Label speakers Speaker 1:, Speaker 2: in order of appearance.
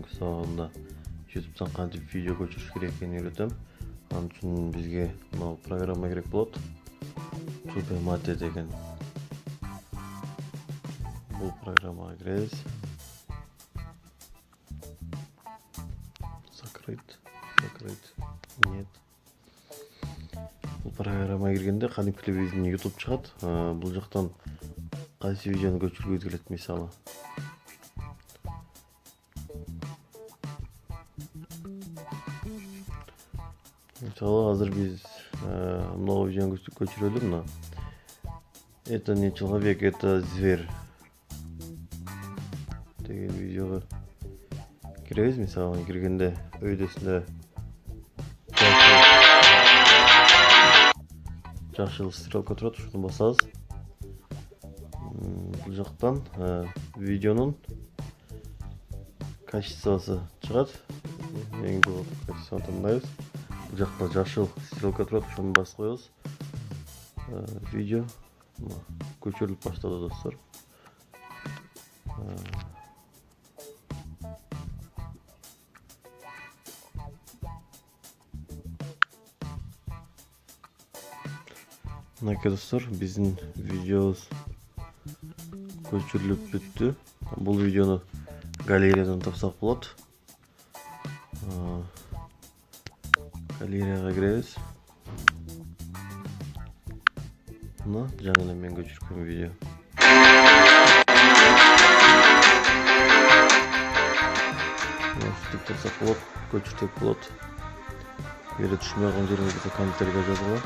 Speaker 1: бүгүнкү сабагында YouTube'дан кантип видео көчүрүш керек экенин үйрөтөм. Анын үчүн бизге мына программа керек болот. Subemate деген. Бул программага киребиз. Закрыть. Нет. Бул программага киргенде кадимкиле биздин YouTube чыгат. Бул жактан кайсы видеону көчүргүбүз келет мисалы. Мисалы азыр биз мына видеону көчүрөлү мына. Это не человек, это зверь. Деген видеого киребиз мисалы, киргенде өйдөсүндө жакшы стрелка турат, ушуну басабыз. Бул жактан видеонун качествосы чыгат. Эң жогорку качествону тандайбыз. Бул жакта жашыл стрелка турат, ошону басып коебуз. Видео көчүрүлүп баштады достор. Мынакей достор, биздин видеобуз көчүрүлүп бүттү. Бул видеону галереядан тапсак болот. Галереяга киребиз. Мына жаңы мен көчүргөн видео. Ушинтип тапсак болот, көчүрсөк болот. Эгер түшүнбөй калган жериңиз болсо комментарийге жазыңыздар.